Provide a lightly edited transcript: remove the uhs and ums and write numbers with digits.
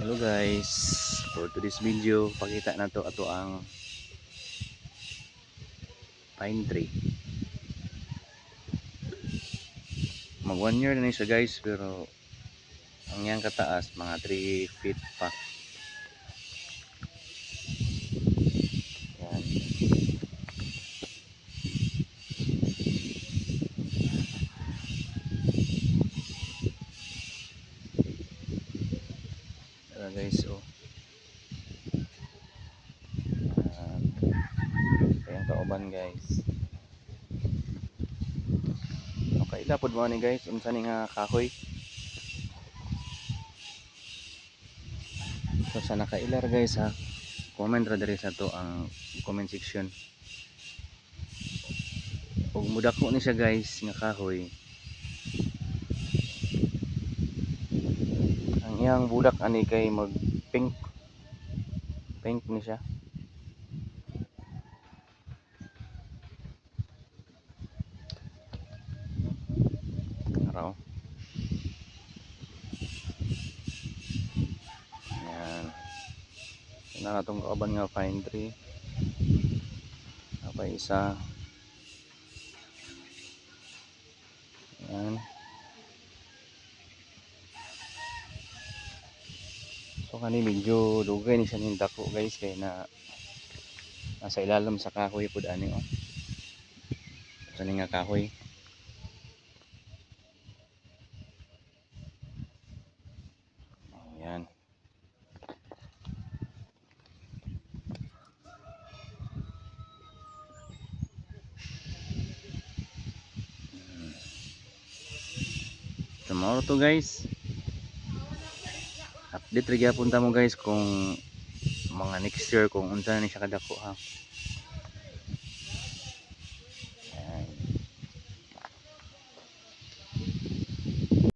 Hello guys, for today's video pakita na to ato ang pine tree. Mag 1 year na siya guys, pero ang yang kataas mga 3 feet pa. Yan. Tara guys, oh. Ayan kauban guys. Okay, lapod mo ni guys, unsa ni nga kahoy. So sa nakailar guys ha, comment ra diri sa to ang comment section. Ug mudako ni siya guys nga kahoy. Ang iyang budak ani kay mag pink ni siya. Araw. Yan. Yan na itong kauban nga pine tree. Apa isa. Yan. So kani medyo dugay ni siya ning dako guys, kay na nasa ilalim sa kahoy pud ani oh. Sa nga kahoy. Ayan. Tomorrow to guys. Update rin punta mo guys kung mga next year kung unsa na siya kadako ha.